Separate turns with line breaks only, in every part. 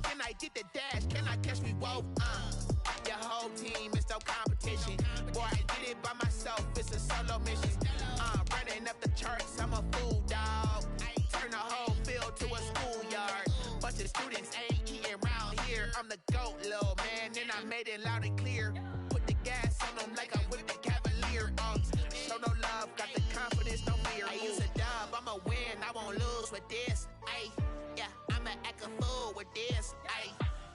Can I get the dash? Can I catch me both? Your whole team is no competition. Boy, I did it by myself. It's a solo mission. Running up the charts, I'm a fool, dog. Turn the whole field to a schoolyard. Bunch of students ain't eating round here. I'm the GOAT, little man, and I made it loud and clear. Put the gas on them like I'm with the Cavalier. Show no love, got the confidence, no fear. I use a dub, I'ma win, I won't lose with this. Ay, yeah, I'ma act a fool with this. Ay,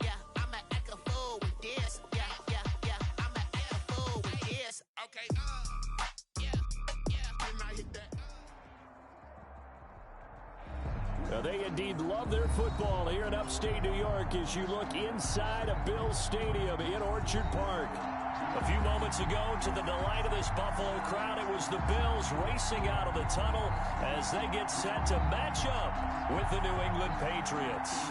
yeah, I'ma act a fool with this. Yeah, yeah, yeah, I'ma act a fool with this. Okay, yeah, and I hit that.
Now they indeed love their football here in upstate New York as you look inside of Bills Stadium in Orchard Park. A few moments ago, to the delight of this Buffalo crowd, it was the Bills racing out of the tunnel as they get set to match up with the New England Patriots.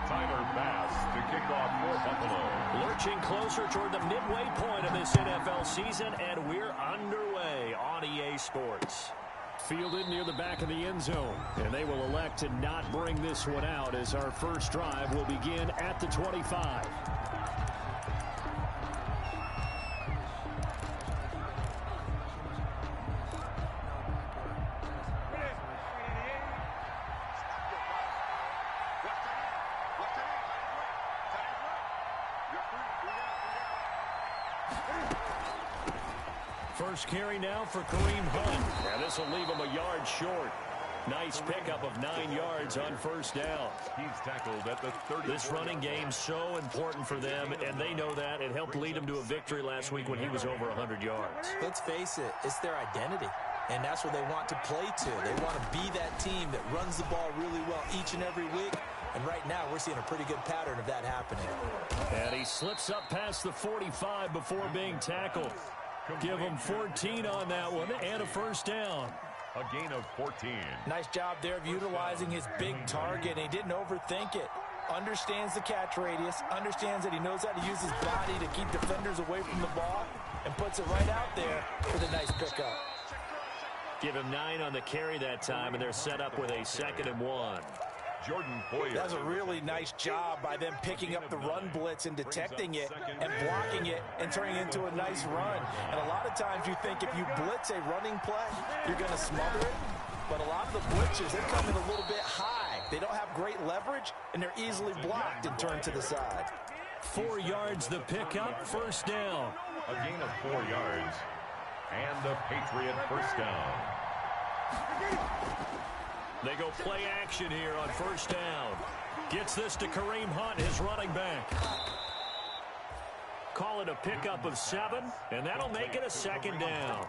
Tyler Bass to kick off for Buffalo.
Lurching closer toward the midway point of this NFL season, and we're underway on EA Sports. Fielded near the back of the end zone, and they will elect to not bring this one out as our first drive will begin at the 25. First carry now for Kareem Hunt. And this will leave him a yard short. Nice pickup of 9 yards on first down.
He's tackled at the 30.
This running game so important for them, and they know that. It helped lead them to a victory last week when he was over 100 yards.
Let's face it, it's their identity. And that's what they want to play to. They want to be that team that runs the ball really well each and every week. And right now, we're seeing a pretty good pattern of that happening.
And he slips up past the 45 before being tackled. Give him 14 on that one and a first down.
A gain of 14.
Nice job there of utilizing his big target. And he didn't overthink it. Understands the catch radius. Understands that he knows how to use his body to keep defenders away from the ball. And puts it right out there for the nice pickup.
Give him 9 on the carry that time, and they're set up with a 2nd and 1.
Jordan Poyer.
That's a really nice job by them picking up the run blitz and detecting it and blocking it and turning it into a nice run. And a lot of times you think if you blitz a running play, you're going to smother it. But a lot of the blitzers, they come in a little bit high. They don't have great leverage, and they're easily blocked and turned to the side.
4 yards the pickup, first down.
A gain of 4 yards. And a Patriot first down.
They go play action here on first down. Gets this to Kareem Hunt, his running back. Call it a pickup of 7, and that'll make it a 2nd down.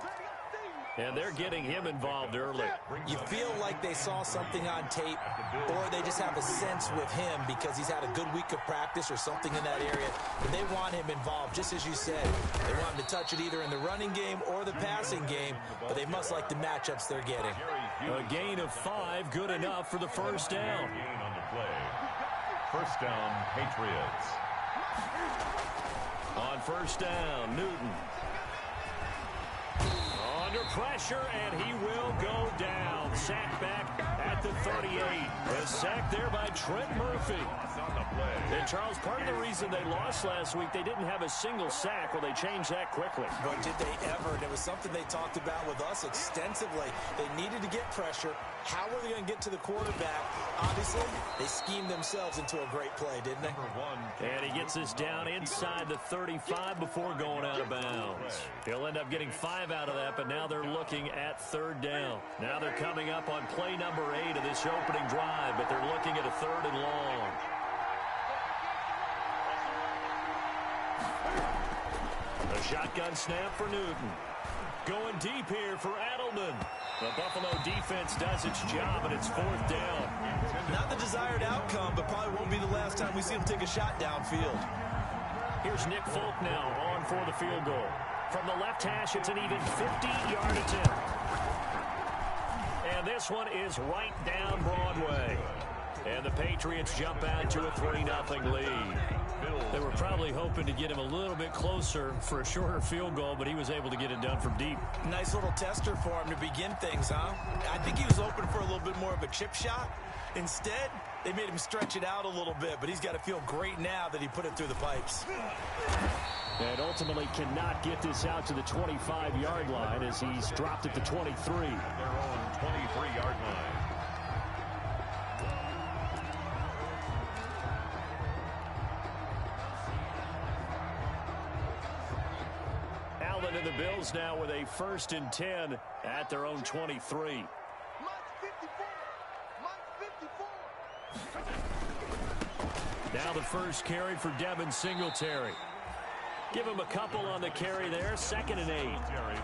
And they're getting him involved early.
You feel like they saw something on tape, or they just have a sense with him because he's had a good week of practice or something in that area. And they want him involved, just as you said. They want him to touch it either in the running game or the passing game, but they must like the matchups they're getting.
A gain of 5, good enough for the first down.
Gain on the play. First down, Patriots.
On first down, Newton. Under pressure, and he will go down. Sacked back at the 38. A sack there by Trent Murphy. And, Charles, part of the reason they lost last week, they didn't have a single sack. Well, they changed that quickly.
But did they ever? And it was something they talked about with us extensively. They needed to get pressure. How were they going to get to the quarterback? Obviously, they schemed themselves into a great play, didn't they?
And he gets this down inside the 35 before going out of bounds. He'll end up getting 5 out of that, but now they're looking at 3rd down. Now they're coming up on play number 8 of this opening drive, but they're looking at a 3rd and long. A shotgun snap for Newton. Going deep here for Adelman. The Buffalo defense does its job, and it's 4th down.
Not the desired outcome, but probably won't be the last time we see him take a shot downfield.
Here's Nick Folk now on for the field goal. From the left hash, it's an even 50-yard attempt. And this one is right down Broadway. And the Patriots jump out to a 3-0 lead. They were probably hoping to get him a little bit closer for a shorter field goal, but he was able to get it done from deep.
Nice little tester for him to begin things, huh? I think he was hoping for a little bit more of a chip shot. Instead, they made him stretch it out a little bit, but he's got to feel great now that he put it through the pipes.
And ultimately cannot get this out to the 25-yard line as he's dropped at the 23.
Their own 23-yard line.
Allen and the Bills now with a 1st and 10 at their own 23. Now the first carry for Devin Singletary. Give him a couple on the carry there. 2nd and 8.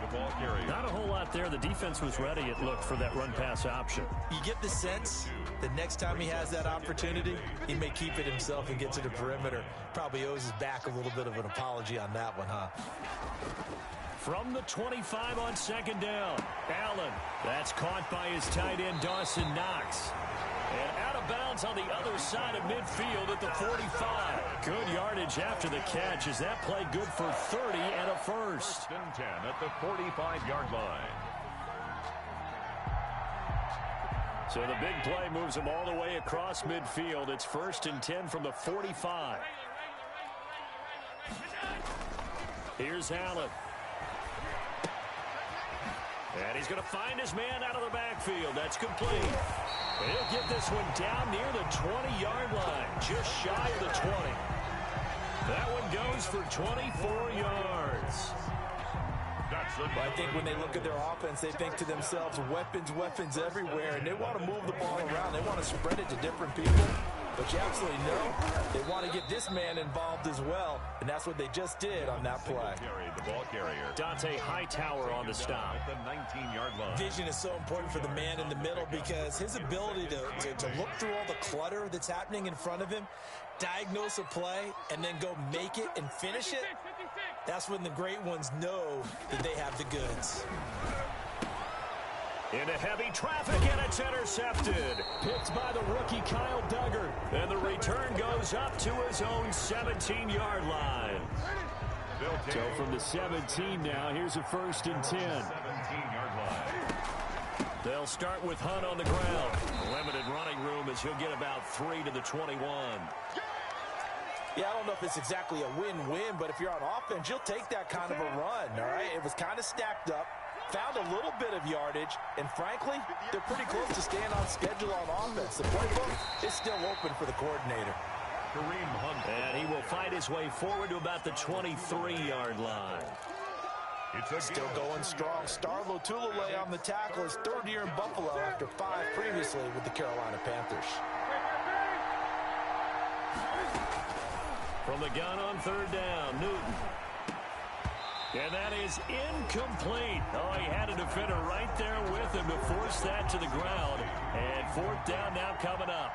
The ball carry.
Not a whole lot there. The defense was ready, it looked, for that run-pass option.
You get the sense that next time he has that opportunity, he may keep it himself and get to the perimeter. Probably owes his back a little bit of an apology on that one, huh?
From the 25 on 2nd down. Allen. That's caught by his tight end, Dawson Knox. And out of bounds on the other side of midfield at the 45. Good yardage after the catch. Is that play good for 30 and a first?
1st and 10 at the 45-yard line.
So the big play moves him all the way across midfield. It's 1st and 10 from the 45. Here's Allen. And he's going to find his man out of the backfield. That's complete. He'll get this one down near the 20-yard line, just shy of the 20. That one goes for 24 yards.
But I think when they look at their offense, they think to themselves, weapons, weapons everywhere, and they want to move the ball around. They want to spread it to different people. But you absolutely know they want to get this man involved as well, and that's what they just did on that play.
The ball carrier.
Dante Hightower on the stop.
At the 19-yard line.
Vision is so important for the man in the middle because his ability to look through all the clutter that's happening in front of him, diagnose a play, and then go make it and finish it, that's when the great ones know that they have the goods.
Into heavy traffic, and it's intercepted. Picked by the rookie Kyle Duggar. And the return goes up to his own 17-yard line. So from the 17 now, here's a 1st and 10.
17-yard line.
They'll start with Hunt on the ground. Limited running room as he'll get about 3 to the 21.
Yeah, I don't know if it's exactly a win-win, but if you're on offense, you'll take that kind of a run, all right? It was kind of stacked up. Found a little bit of yardage, and frankly, they're pretty close to staying on schedule on offense. The playbook is still open for the coordinator.
Kareem Hunt.
And he will fight his way forward to about the 23-yard line.
Still going strong. Starlo Tulele on the tackle. His 3rd year in Buffalo after 5 previously with the Carolina Panthers.
From the gun on 3rd down, Newton. And that is incomplete. Oh, he had a defender right there with him to force that to the ground. And 4th down now coming up.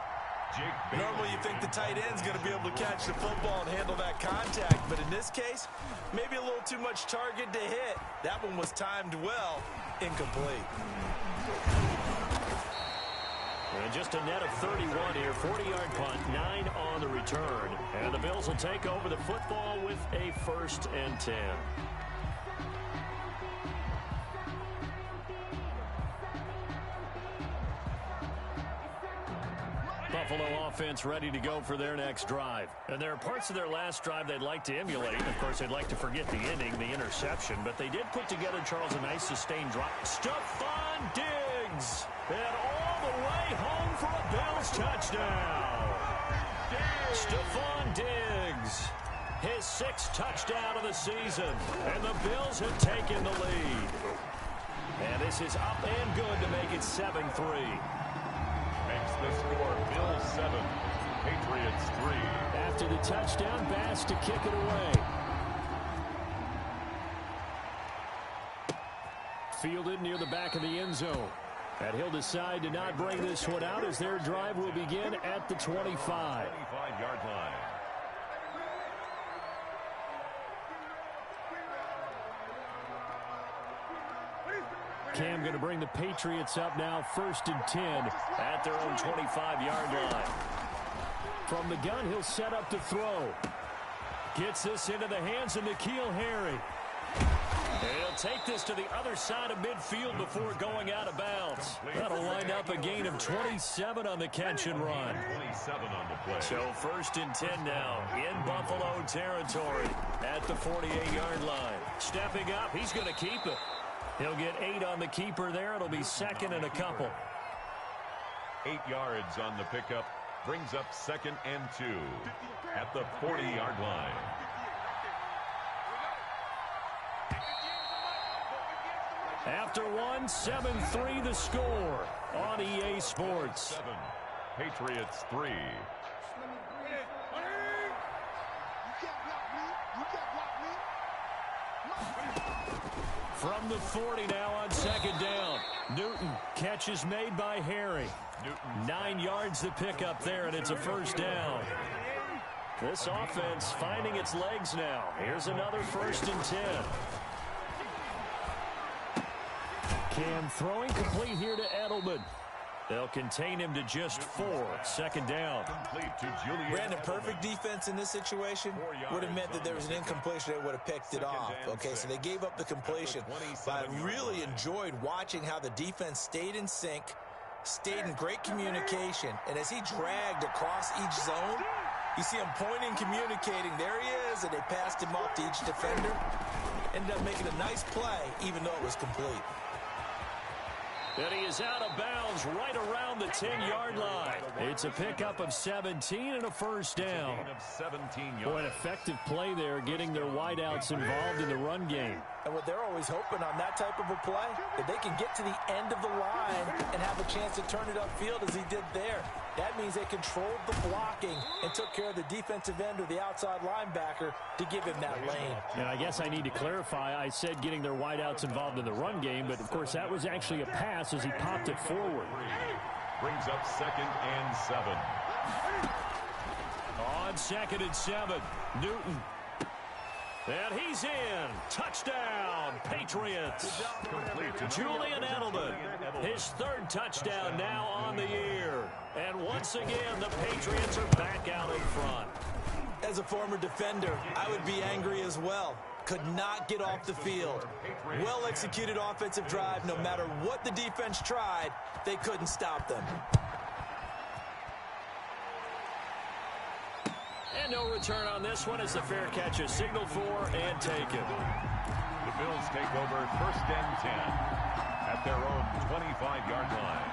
Normally you think the tight end's going to be able to catch the football and handle that contact, but in this case, maybe a little too much target to hit. That one was timed well, incomplete.
And just a net of 31 here, 40-yard punt, 9 on the return. And the Bills will take over the football with a 1st and 10. Buffalo offense ready to go for their next drive. And there are parts of their last drive they'd like to emulate. Of course, they'd like to forget the ending, the interception. But they did put together, Charles, a nice sustained drop. Stephon Diggs! And all the way home for a Bills touchdown. Stephon Diggs. His 6th touchdown of the season. And the Bills have taken the lead. And this is up and good to make it 7-3.
Makes the score Bills 7, Patriots 3.
After the touchdown, Bass to kick it away. Fielded near the back of the end zone. And he'll decide to not bring this one out as their drive will begin at the 25.
25-yard line.
Cam going to bring the Patriots up now, 1st and 10 at their own 25-yard line. From the gun, he'll set up to throw. Gets this into the hands of N'Keal Harry. And he'll take this to the other side of midfield before going out of bounds. That'll wind up a gain of 27 on the catch and run.
27 on the play.
So 1st and 10 now in Buffalo territory at the 48-yard line. Stepping up, he's going to keep it. He'll get 8 on the keeper there. It'll be 2nd and a couple.
8 yards on the pickup. Brings up 2nd and 2 at the 40-yard line.
After one, 7-3 the score on EA Sports.
7, Patriots 3.
From the 40 now on 2nd down. Newton, catch is made by Harry. 9 yards to pick up there, and it's a 1st down. This offense finding its legs now. Here's another 1st and 10. Cam throwing complete here to Edelman. They'll contain him to just 4. 2nd down.
Brandon, perfect defense in this situation would have meant that there was an incompletion. They would have picked it off. Okay, so they gave up the completion. But I really enjoyed watching how the defense stayed in sync, stayed in great communication. And as he dragged across each zone, you see him pointing, communicating. There he is, and they passed him off to each defender. Ended up making a nice play, even though it was complete.
And he is out of bounds right around the 10-yard line. It's a pickup of 17 and a 1st down. Boy, an effective play there, getting their wideouts involved in the run game.
And what they're always hoping on that type of a play, that they can get to the end of the line and have a chance to turn it upfield as he did there. That means they controlled the blocking and took care of the defensive end or the outside linebacker to give him that lane.
And I guess I need to clarify, I said getting their wideouts involved in the run game, but of course that was actually a pass as he popped it forward.
Brings up 2nd and 7.
On 2nd and 7, Newton. And he's in. Touchdown, Patriots. Julian Edelman, his 3rd touchdown now on the year. And once again, the Patriots are back out in front.
As a former defender, I would be angry as well. Could not get off the field. Well-executed offensive drive. No matter what the defense tried, they couldn't stop them.
And no return on this one as the fair catch is signaled for and taken.
The Bills take over 1st and 10 at their own 25-yard line.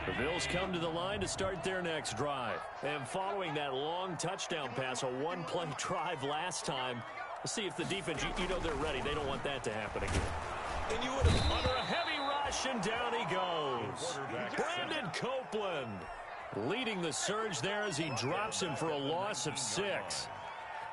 The Bills come to the line to start their next drive. And following that long touchdown pass, a one-play drive last time, let's see if the defense, you know they're ready. They don't want that to happen again.
And you would have
under a heavy rush, and down he goes. Brandon Copeland leading the surge there as he drops him for a loss of 6.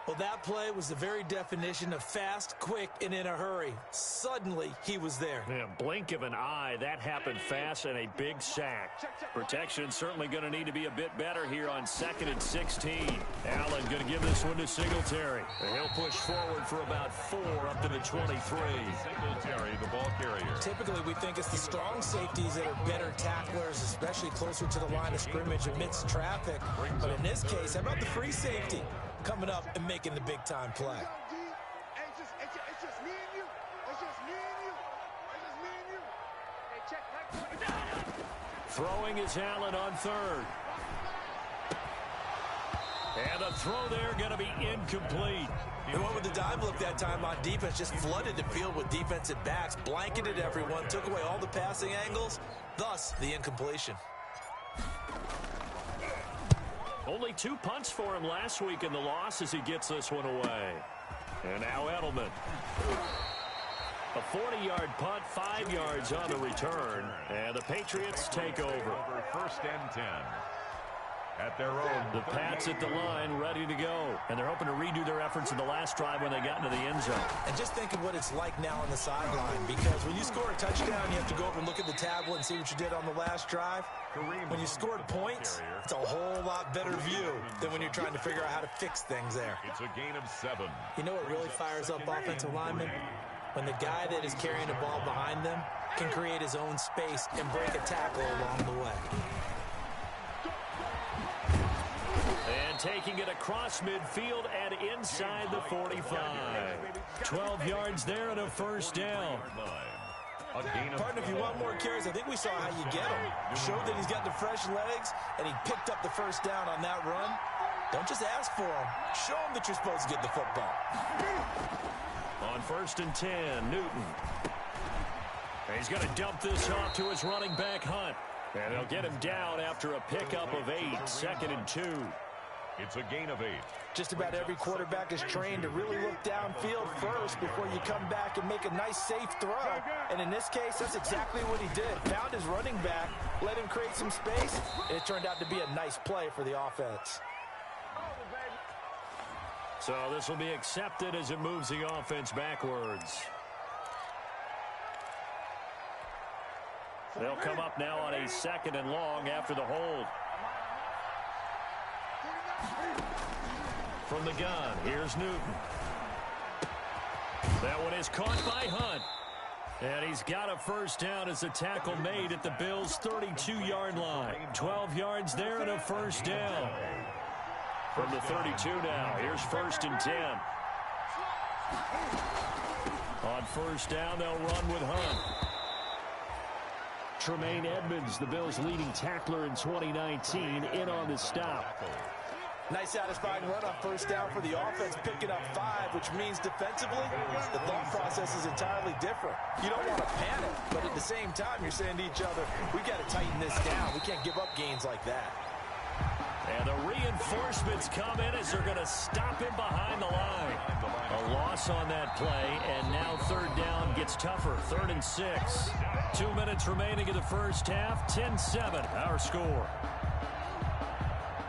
Well, that play was the very definition of fast, quick, and in a hurry. Suddenly, he was there.
Yeah, blink of an eye, that happened fast, and a big sack. Protection certainly going to need to be a bit better here on 2nd and 16. Allen going to give this one to Singletary. And he'll push forward for about 4 up to the 23.
Singletary, the ball carrier.
Typically, we think it's the strong safeties that are better tacklers, especially closer to the line of scrimmage amidst traffic. But in this case, how about the free safety coming up and making the big-time play?
Throwing is Allen on 3rd. And a throw there going to be incomplete.
And what with the dive look that time on defense, just flooded the field with defensive backs, blanketed everyone, took away all the passing angles, thus the incompletion.
Only 2 punts for him last week in the loss as he gets this one away. And now Edelman. A 40-yard punt, 5 yards on the return. And the Patriots take over.
1st and 10. At their own.
The Pats at the line, ready to go. And they're hoping to redo their efforts in the last drive when they got into the end zone.
And just think of what it's like now on the sideline, because when you score a touchdown, you have to go over and look at the tablet and see what you did on the last drive. When you scored points, it's a whole lot better view than when you're trying to figure out how to fix things there.
It's a gain of 7.
You know what really fires up offensive linemen? When the guy that is carrying the ball behind them can create his own space and break a tackle along the way.
And taking it across midfield and inside the 45. 12 yards there and a first down.
Partner, if you want more carries, I think we saw how you get him. Showed that he's got the fresh legs, and he picked up the first down on that run. Don't just ask for him. Show him that you're supposed to get the football.
On 1st and 10, Newton. He's going to dump this off to his running back, Hunt. And they'll get him down after a pickup of 8, 2nd and 2.
It's a gain of 8.
Just about every quarterback is trained to really look downfield first before you come back and make a nice, safe throw. And in this case, that's exactly what he did. Found his running back, let him create some space, and it turned out to be a nice play for the offense.
So this will be accepted as it moves the offense backwards. They'll come up now on a 2nd and long after the hold. From the gun, here's Newton. That one is caught by Hunt. And he's got a first down as the tackle made at the Bills' 32-yard line. 12 yards there and a first down. From the 32 now, here's 1st and 10. On first down, they'll run with Hunt. Tremaine Edmonds, the Bills' leading tackler in 2019, in on the stop.
Nice satisfying run on first down for the offense, picking up 5, which means defensively, the thought process is entirely different. You don't want to panic, but at the same time, you're saying to each other, we got to tighten this down. We can't give up gains like that.
And the reinforcements come in as they're going to stop him behind the line. A loss on that play, and now 3rd down gets tougher. 3rd and 6. 2 minutes remaining in the first half. 10-7, our score.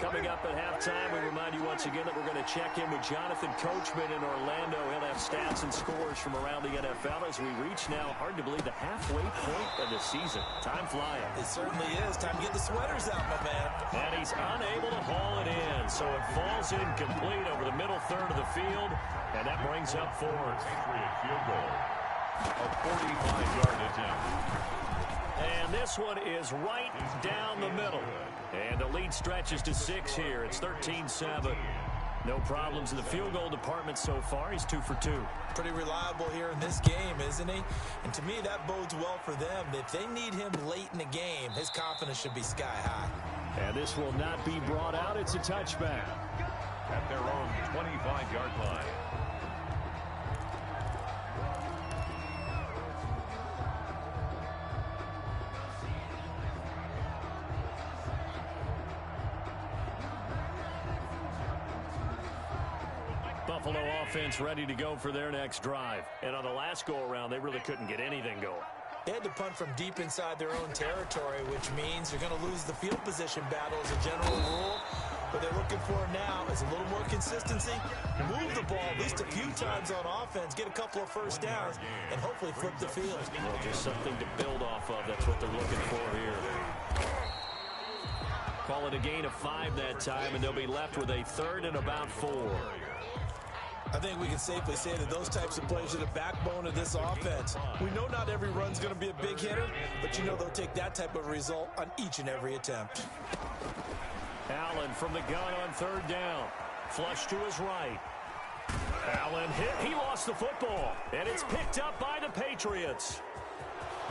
Coming up at halftime, we remind you once again that we're going to check in with Jonathan Coachman in Orlando. He'll have stats and scores from around the NFL as we reach now, hard to believe, the halfway point of the season. Time flying.
It certainly is. Time to get the sweaters out, my man.
And he's unable to haul it in, so it falls incomplete over the middle third of the field, and that brings up 4th.
Patriot field goal. A 45-yard attempt.
And this one is right down the middle. And the lead stretches to 6 here. It's 13-7. No problems in the field goal department so far. He's 2 for 2.
Pretty reliable here in this game, isn't he? And to me, that bodes well for them. If they need him late in the game, his confidence should be sky high.
And this will not be brought out. It's a touchback.
At their own 25-yard line.
Buffalo offense ready to go for their next drive. And on the last go-around, they really couldn't get anything going.
They had to punt from deep inside their own territory, which means you're going to lose the field position battle as a general rule. What they're looking for now is a little more consistency, move the ball at least a few times on offense, get a couple of first downs, and hopefully flip the field.
Well, just something to build off of. That's what they're looking for here. Call it a gain of 5 that time, and they'll be left with a 3rd and about 4.
I think we can safely say that those types of plays are the backbone of this offense. We know not every run's going to be a big hitter, but you know they'll take that type of result on each and every attempt.
Allen from the gun on 3rd down. Flush to his right. Allen hit. He lost the football, and it's picked up by the Patriots.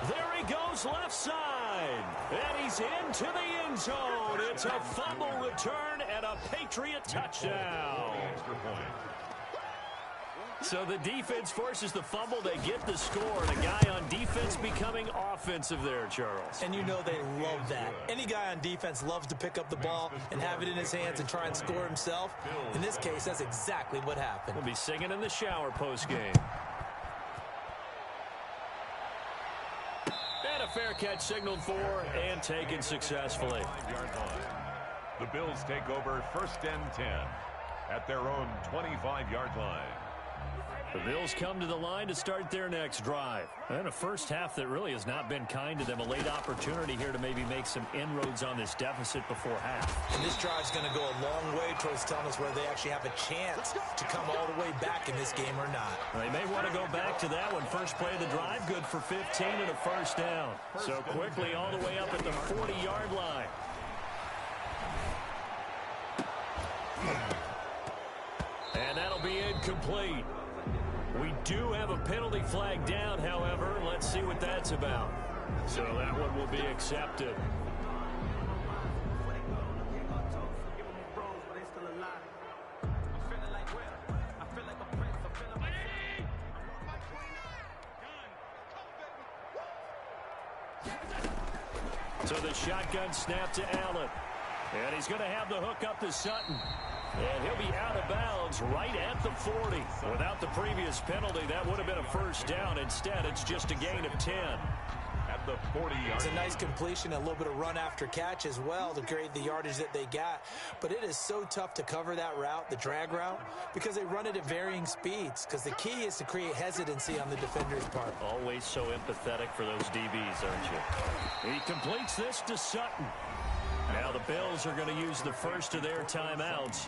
There he goes left side, and he's into the end zone. It's a fumble return and a Patriot touchdown. So the defense forces the fumble. They get the score, and a guy on defense becoming offensive there, Charles.
And you know they love that. Any guy on defense loves to pick up the ball and have it in his hands and try and score himself. In this case, that's exactly what happened.
We'll be singing in the shower post-game. And a fair catch signaled for and taken successfully.
The Bills take over 1st and 10 at their own 25-yard line.
The Bills come to the line to start their next drive. And a first half that really has not been kind to them. A late opportunity here to maybe make some inroads on this deficit before half.
And this drive's going to go a long way towards telling us whether they actually have a chance to come all the way back in this game or not.
They may want to go back to that one. First play of the drive, good for 15 and a first down. So quickly all the way up at the 40-yard line. And that'll be incomplete. We do have a penalty flag down, however. Let's see what that's about. So that one will be accepted. So the shotgun snap to Allen. And he's going to have the hook up to Sutton. And he'll be out of bounds right at the 40. Without the previous penalty, that would have been a first down. Instead, it's just a gain of 10.
At the 40-yard.
It's a nice completion, a little bit of run after catch as well to create the yardage that they got. But it is so tough to cover that route, the drag route, because they run it at varying speeds. Because the key is to create hesitancy on the defender's part.
Always so empathetic for those DBs, aren't you? He completes this to Sutton. Now the Bills are going to use the first of their timeouts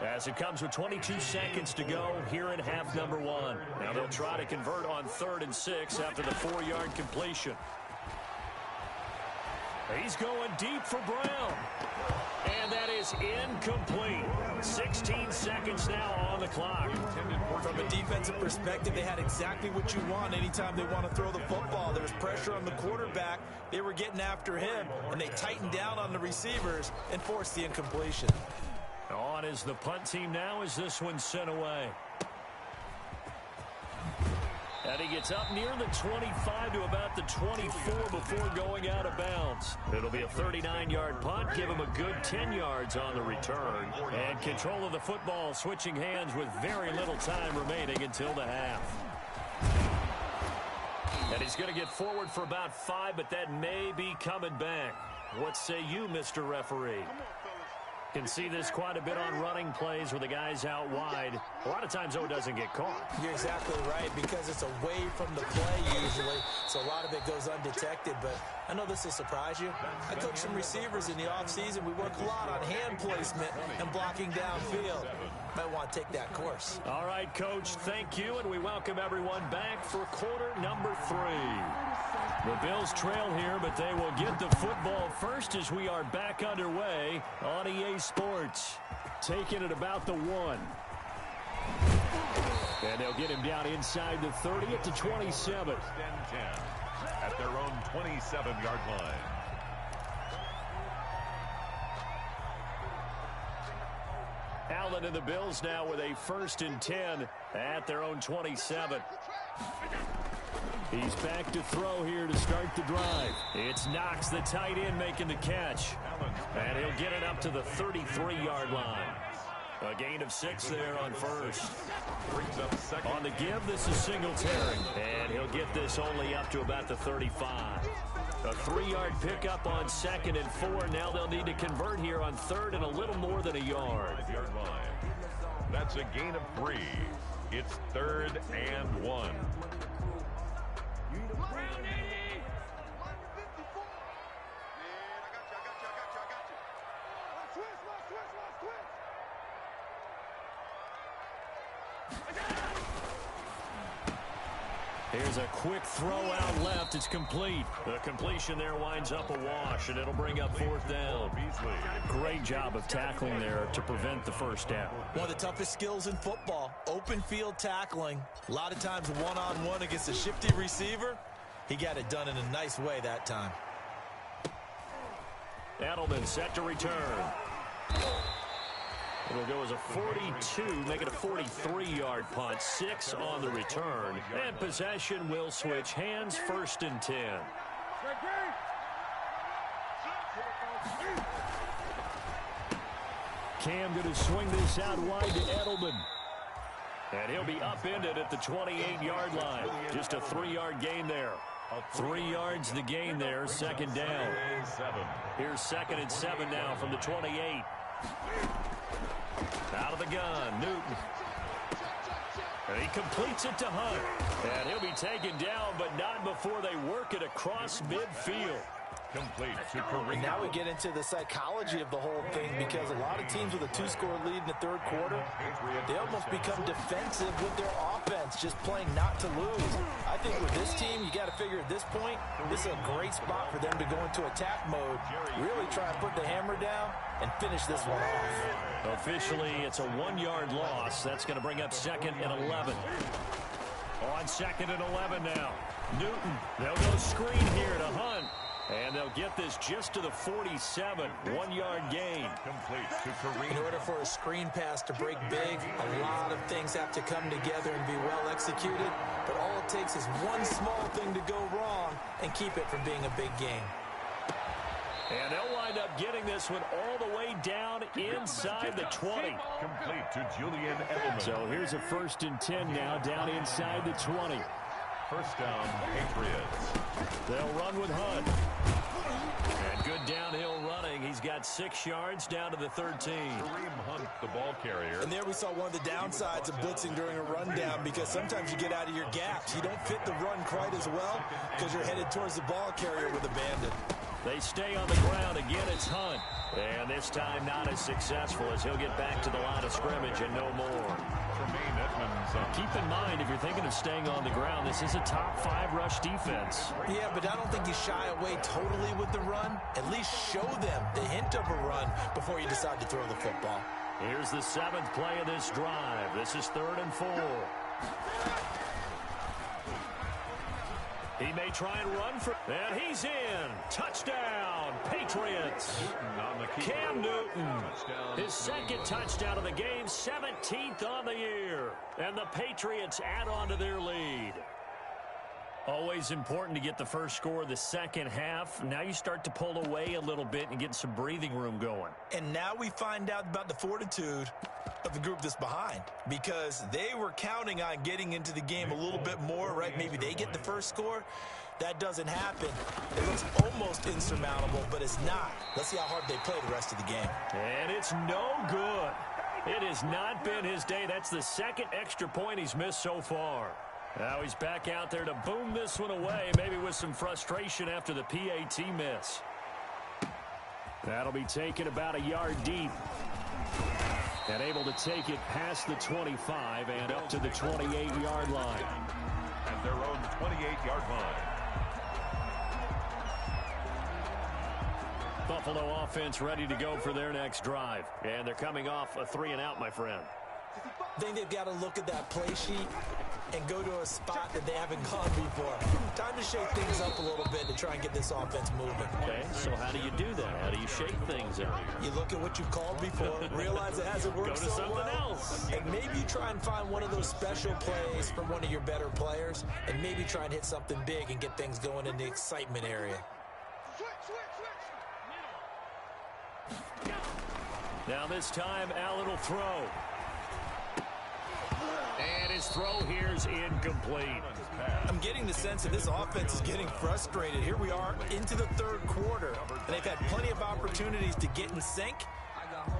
as it comes with 22 seconds to go here in half number 1. Now they'll try to convert on 3rd and 6 after the 4-yard completion. He's going deep for Brown. And that is incomplete. 16 seconds now on the clock.
From a defensive perspective, they had exactly what you want anytime they want to throw the football. There was pressure on the quarterback. They were getting after him, and they tightened down on the receivers and forced the incompletion.
On is the punt team now as this one's sent away. And he gets up near the 25 to about the 24 before going out of bounds. It'll be a 39-yard punt, give him a good 10 yards on the return. And control of the football switching hands with very little time remaining until the half. And he's going to get forward for about 5, but that may be coming back. What say you, Mr. Referee? Can see this quite a bit on running plays where the guy's out wide. A lot of times, though, it doesn't get caught.
You're exactly right, because it's away from the play usually, so a lot of it goes undetected. But I know this will surprise you. I coach some receivers in the offseason. We work a lot on hand placement and blocking downfield. Might want to take that course.
All right, Coach, thank you, and we welcome everyone back for quarter number 3. The Bills trail here, but they will get the football first as we are back underway on EA Sports. Taking it about the 1. And they'll get him down inside the 30 at the 27.
At their own 27-yard line.
Allen and the Bills now with a 1st and 10 at their own 27. He's back to throw here to start the drive. It's Knox, the tight end, making the catch. And he'll get it up to the 33-yard line. A gain of 6 there on 1st.
Brings up 2nd.
On the give, this is Singletary. And he'll get this only up to about the 35. A 3-yard pickup on 2nd and 4. Now they'll need to convert here on 3rd and a little more than a yard.
That's a gain of 3. It's 3rd and 1.
Here's a quick throw out left. It's complete. The completion there winds up a wash, and it'll bring up 4th down. Great job of tackling there to prevent the first down.
One of the toughest skills in football, open field tackling. A lot of times one-on-one against a shifty receiver. He got it done in a nice way that time.
Edelman set to return. It'll go as a 42, make it a 43-yard punt, 6 on the return. And possession will switch hands, 1st and 10. Cam going to swing this out wide to Edelman. And he'll be upended at the 28-yard line. Just a 3-yard gain there. 3 yards the gain there, 2nd down. Here's 2nd and 7 now from the 28. Out of the gun, Newton. And he completes it to Hunt. And he'll be taken down, but not before they work it across midfield.
Complete to Kareem.
And now we get into the psychology of the whole thing, because a lot of teams with a 2-score lead in the third quarter, they almost become defensive with their offense, just playing not to lose. I think with this team, you got to figure at this point, this is a great spot for them to go into attack mode, really try and put the hammer down and finish this one off.
Officially, it's a 1-yard loss. That's going to bring up 2nd and 11. On 2nd and 11 now. Newton, they'll go screen here to Hunt. And they'll get this just to the 47, 1-yard gain.
Complete to Kareem.
In order for a screen pass to break big, a lot of things have to come together and be well executed. But all it takes is one small thing to go wrong and keep it from being a big game.
And they'll wind up getting this one all the way down inside the 20.
Complete to Julian Edelman.
So here's a 1st and 10 now, down inside the 20.
First down, Patriots.
They'll run with Hunt. And good downhill running. He's got 6 yards down to the 13.
Kareem Hunt, the ball carrier.
And there we saw one of the downsides of blitzing during a rundown, because sometimes you get out of your gaps. You don't fit the run quite as well because you're headed towards the ball carrier with a bandit.
They stay on the ground. Again, it's Hunt. And this time not as successful, as he'll get back to the line of scrimmage and no more. Keep in mind, if you're thinking of staying on the ground, this is a top 5 rush defense.
Yeah, but I don't think you shy away totally with the run. At least show them the hint of a run before you decide to throw the football.
Here's the 7th play of this drive. This is 3rd and 4. He may try and run for, and he's in. Touchdown, Patriots. Cam Newton, his 2nd touchdown of the game, 17th on the year. And the Patriots add on to their lead. Always important to get the first score of the second half. Now you start to pull away a little bit and get some breathing room going.
And now we find out about the fortitude of the group that's behind, because they were counting on getting into the game a little bit more, right? Maybe they get the first score. That doesn't happen. It looks almost insurmountable, but it's not. Let's see how hard they play the rest of the game.
And it's no good. It has not been his day. That's the 2nd extra point he's missed so far. Now he's back out there to boom this one away, maybe with some frustration after the PAT miss. That'll be taken about a yard deep. And able to take it past the 25 and up to the 28-yard line.
At their own 28-yard line.
Buffalo offense ready to go for their next drive. And they're coming off a 3-and-out, my friend.
I think they've got to look at that play sheet and go to a spot that they haven't gone before. Time to shake things up a little bit to try and get this offense moving.
Okay, so how do you do that? How do you shake things up?
You look at what you've called before, realize it hasn't worked so well.
Go to something else.
And maybe try and find one of those special plays from one of your better players, and maybe try and hit something big and get things going in the excitement area.
Now this time, Allen will throw. And his throw here is incomplete.
I'm getting the sense that this offense is getting frustrated. Here we are into the third quarter, and they've had plenty of opportunities to get in sync.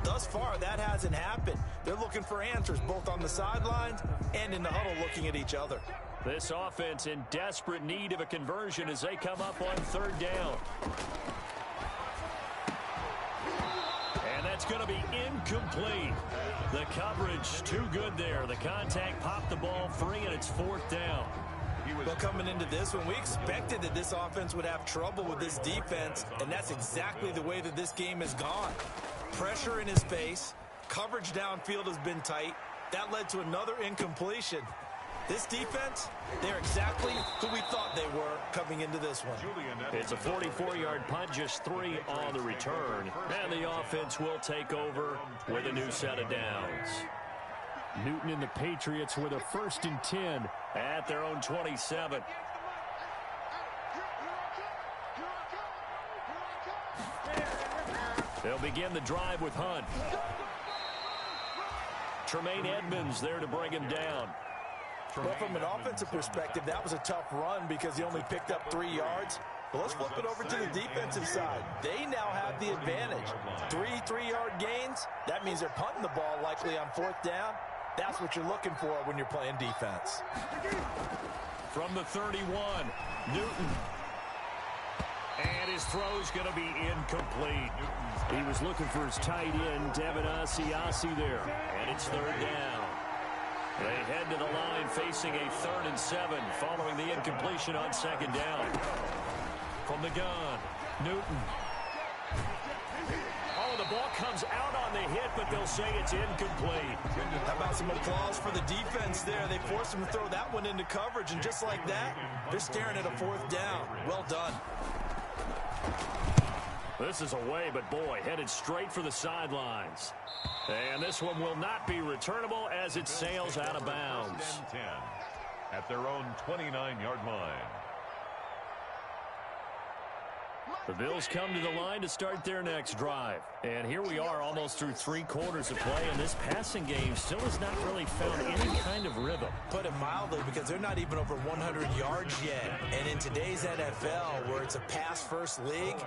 Thus far, that hasn't happened. They're looking for answers both on the sidelines and in the huddle looking at each other.
This offense in desperate need of a conversion as they come up on 3rd down. And that's going to be incomplete. The coverage too good there. The contact popped the ball free, and it's 4th down.
Well, coming into this one, we expected that this offense would have trouble with this defense, and that's exactly the way that this game has gone. Pressure in his face, coverage downfield has been tight. That led to another incompletion. This defense, they're exactly who we thought they were coming into this one.
It's a 44-yard punt, just 3 on the return. And the offense will take over with a new set of downs. Newton and the Patriots with a 1st and 10 at their own 27. They'll begin the drive with Hunt. Tremaine Edmonds there to bring him down.
Well, from an offensive perspective, that was a tough run because he only picked up 3 yards. But let's flip it over to the defensive side. They now have the advantage. 3 3-yard gains. That means they're punting the ball likely on 4th down. That's what you're looking for when you're playing defense.
From the 31, Newton. And his throw's going to be incomplete. He was looking for his tight end, Devin Asiasi there. And it's third down. They head to the line facing a 3rd and 7 following the incompletion on second down. From the gun, Newton. Oh, the ball comes out on the hit, but they'll say it's incomplete.
How about some applause for the defense there? They forced him to throw that one into coverage, and just like that, they're staring at a 4th down. Well done.
This is away, but boy, headed straight for the sidelines. And this one will not be returnable as it sails out of bounds.
10 at their own 29-yard line.
The Bills come to the line to start their next drive. And here we are almost through 3 quarters of play, and this passing game still has not really found any kind of rhythm.
Put it mildly, because they're not even over 100 yards yet. And in today's NFL, where it's a pass-first league,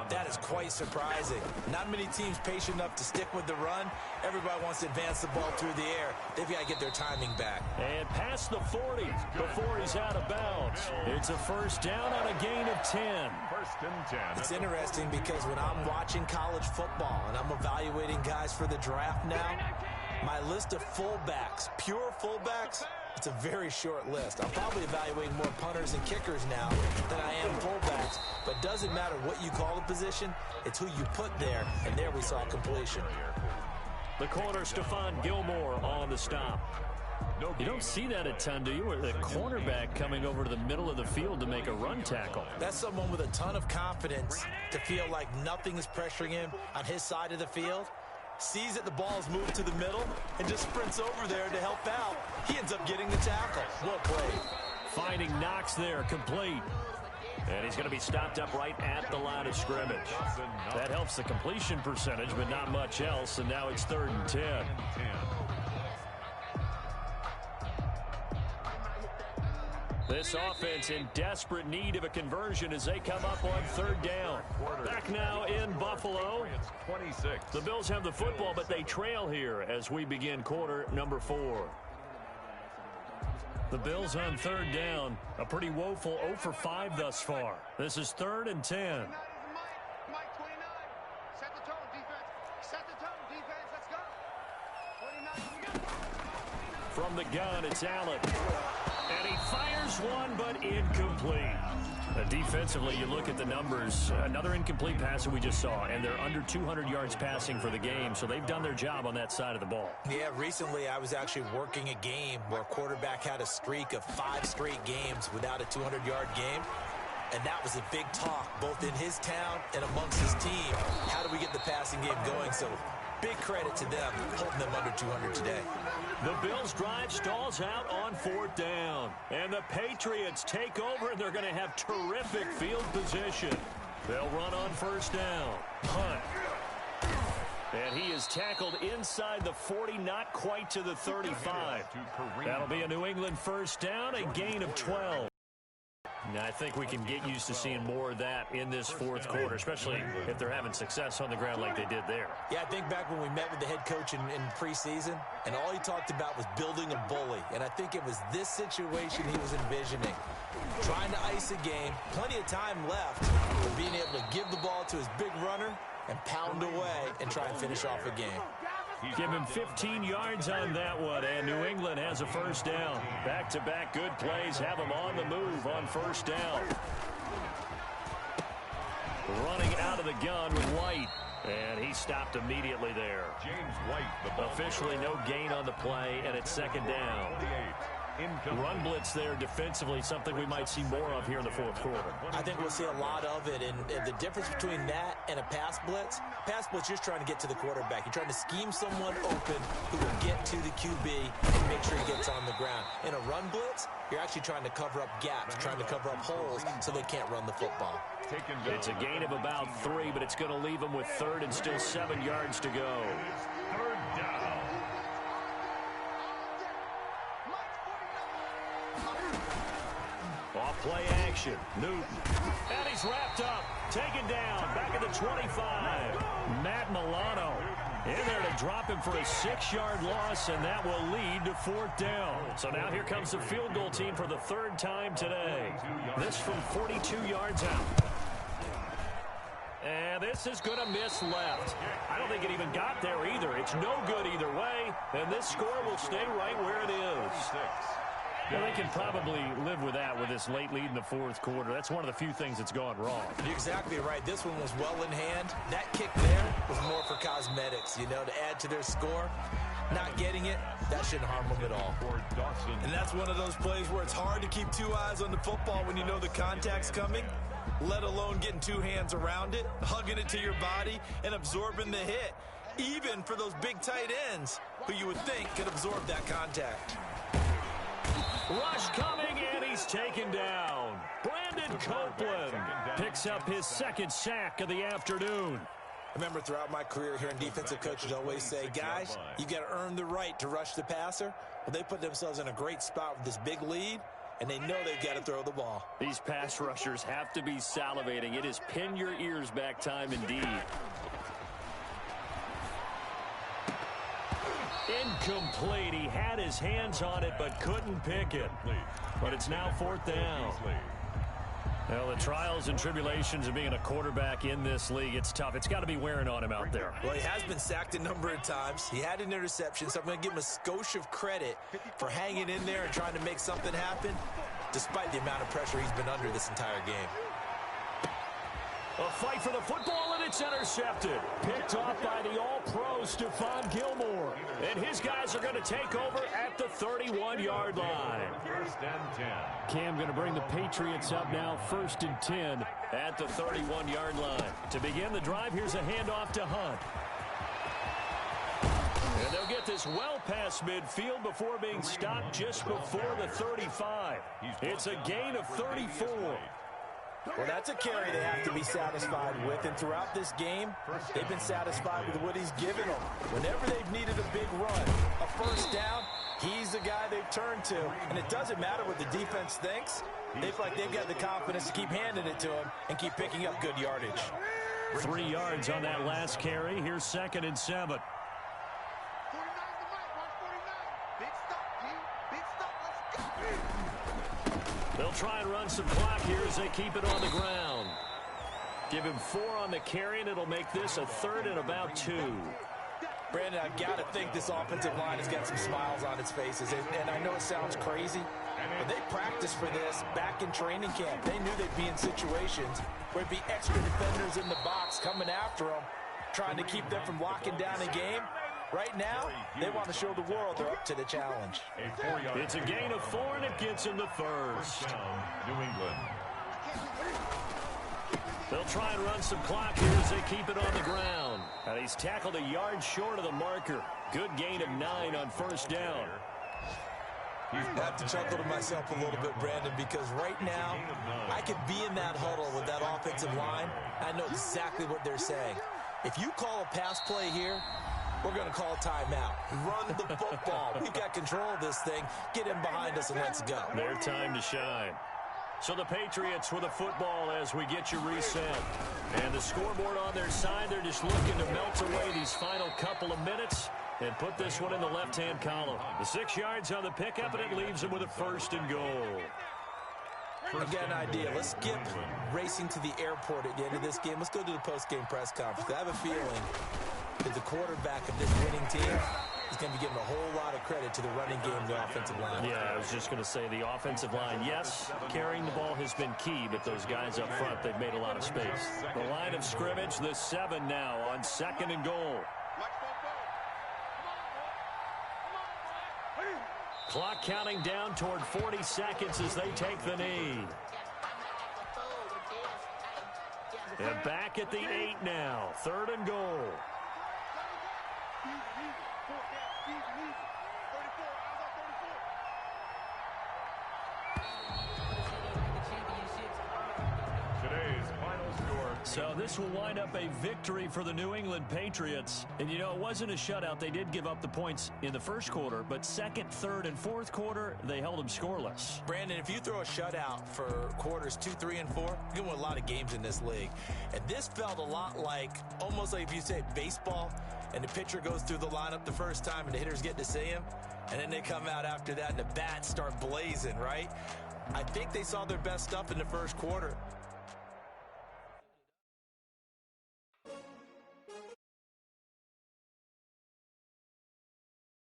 that is quite surprising. Not many teams patient enough to stick with the run. Everybody wants to advance the ball through the air. They've got to get their timing back.
And past the 40 before he's out of bounds. It's a first down on a gain of 10.
1st and 10.
It's interesting because when I'm watching college football and I'm evaluating guys for the draft now, my list of fullbacks, pure fullbacks, it's a very short list. I'm probably evaluating more punters and kickers now than I am fullbacks, but it doesn't matter what you call the position, it's who you put there, and there we saw completion.
The corner, Stephon Gilmore on the stop. You don't see that a ton, do you? Or the cornerback coming over to the middle of the field to make a run tackle.
That's someone with a ton of confidence to feel like nothing is pressuring him on his side of the field. Sees that the ball is moved to the middle and just sprints over there to help out. He ends up getting the tackle. Well played.
Finding Knox there, complete. And he's going to be stopped up right at the line of scrimmage. That helps the completion percentage, but not much else. And now it's 3rd and 10. This offense in desperate need of a conversion as they come up on 3rd down. Back now in Buffalo.
26.
The Bills have the football, but they trail here as we begin quarter number 4. The Bills on 3rd down. A pretty woeful 0 for 5 thus far. This is 3rd and 10.
Mike 29. Set the tone, defense. Set the tone, defense. Let's go. 29.
From the gun, it's Allen. And he fires one, but incomplete. Defensively, you look at the numbers. Another incomplete pass that we just saw, and they're under 200 yards passing for the game, so they've done their job on that side of the ball.
Yeah, recently I was actually working a game where a quarterback had a streak of 5 straight games without a 200-yard game. And that was a big talk, both in his town and amongst his team. How do we get the passing game going? So big credit to them holding them under 200 today.
The Bills' drive stalls out on 4th down. And the Patriots take over, and they're going to have terrific field position. They'll run on 1st down. Hunt. And he is tackled inside the 40, not quite to the 35. That'll be a New England 1st down, a gain of 12. Now, I think we can get used to seeing more of that in this 4th quarter, especially if they're having success on the ground like they did there.
Yeah, I think back when we met with the head coach in preseason, and all he talked about was building a bully. And I think it was this situation he was envisioning. Trying to ice a game, plenty of time left, but being able to give the ball to his big runner and pound away and try and finish off a game.
Give him 15 yards on that one, and New England has a 1st down. Back-to-back good plays have them on the move on 1st down. Running out of the gun with White, and he stopped immediately there.
James White, the ball.
Officially no gain on the play, and it's 2nd down. Run blitz there defensively, something we might see more of here in the 4th quarter.
I think we'll see a lot of it, and the difference between that and a pass blitz, you're just trying to get to the quarterback. You're trying to scheme someone open who will get to the QB and make sure he gets on the ground. In a run blitz, you're actually trying to cover up gaps, trying to cover up holes so they can't run the football.
It's a gain of about 3, but it's going to leave them with 3rd and still 7 yards to go.
3rd down.
Off play action. Newton. And he's wrapped up. Taken down. Back at the 25. Matt Milano in there to drop him for a 6-yard loss, and that will lead to 4th down. So now here comes the field goal team for the 3rd time today. This from 42 yards out. this is going to miss left. I don't think it even got there either. It's no good either way, and this score will stay right where it is. Yeah, they can probably live with that with this late lead in the fourth quarter. That's one of the few things that's gone wrong.
You're exactly right. This one was well in hand. That kick there was more for cosmetics, you know, to add to their score. Not getting it, that shouldn't harm them at all. And that's one of those plays where it's hard to keep two eyes on the football when you know the contact's coming, let alone getting two hands around it, hugging it to your body, and absorbing the hit, even for those big tight ends who you would think could absorb that contact.
Rush coming, and he's taken down. Brandon Copeland picks up his second sack of the afternoon.
I remember throughout my career hearing defensive coaches always say, guys, you got to earn the right to rush the passer. Well, they put themselves in a great spot with this big lead, and they know they've got to throw the ball.
These pass rushers have to be salivating. It is pin your ears back time indeed. Incomplete. He had his hands on it but couldn't pick it. But it's now fourth down. Well, the trials and tribulations of being a quarterback in this league, it's tough. It's got to be wearing on him out there.
Well, he has been sacked a number of times. He had an interception, so I'm going to give him a skosh of credit for hanging in there and trying to make something happen, despite the amount of pressure he's been under this entire game.
A fight for the football, and it's intercepted. Picked off by the all-pro Stephon Gilmore. And his guys are going to take over at the 31-yard line.
First and 10.
Cam going to bring the Patriots up now, 1st and 10 at the 31-yard line. To begin the drive, here's a handoff to Hunt. And they'll get this well past midfield before being stopped just before the 35. It's a gain of 34.
Well, that's a carry they have to be satisfied with, and throughout this game, they've been satisfied with what he's given them. Whenever they've needed a big run, a first down, he's the guy they've turned to. And it doesn't matter what the defense thinks. They feel like they've got the confidence to keep handing it to him and keep picking up good yardage.
3 yards on that last carry. Here's 2nd and 7.
49 to Mike, 149. Big stop, G. Big stop, let's go.
They'll try and run some clock here as they keep it on the ground. Give him 4 on the carry, and it'll make this a 3rd and about 2.
Brandon, I've got to think this offensive line has got some smiles on its faces. And I know it sounds crazy, but they practiced for this back in training camp. They knew they'd be in situations where it'd be extra defenders in the box coming after them, trying to keep them from locking down a game. Right now, they want to show the world they're up to the challenge.
It's a gain of 4, and it gets him to first.
New England.
They'll try and run some clock here as they keep it on the ground. And he's tackled a yard short of the marker. Good gain of 9 on first down.
I have to chuckle to myself a little bit, Brandon, because right now, I could be in that huddle with that offensive line. I know exactly what they're saying. If you call a pass play here, we're going to call a timeout. Run the football. We've got control of this thing. Get in behind us and let's go.
Their time to shine. So the Patriots with a football as we get you reset. And the scoreboard on their side, they're just looking to melt away these final couple of minutes and put this one in the left-hand column. The 6 yards on the pickup, and it leaves them with a 1st and goal.
I've got an idea. Let's skip racing to the airport at the end of this game. Let's go to the post-game press conference. I have a feeling that the quarterback of this winning team is going to be giving a whole lot of credit to the running game and the offensive line.
Yeah, I was just going to say the offensive line, yes, carrying the ball has been key, but those guys up front, they've made a lot of space. The line of scrimmage, the 7 now on 2nd and goal. Clock counting down toward 40 seconds as they take the knee. And back at the 8 now, 3rd and goal.
Today's final score.
So this will wind up a victory for the New England Patriots. And, you know, it wasn't a shutout. They did give up the points in the first quarter, but 2nd, 3rd, and 4th quarter, they held them scoreless.
Brandon, if you throw a shutout for quarters 2, 3, and 4, you win a lot of games in this league. And this felt a lot like, almost like if you say baseball, and the pitcher goes through the lineup the first time and the hitters get to see him, and then they come out after that and the bats start blazing, right? I think they saw their best stuff in the first quarter.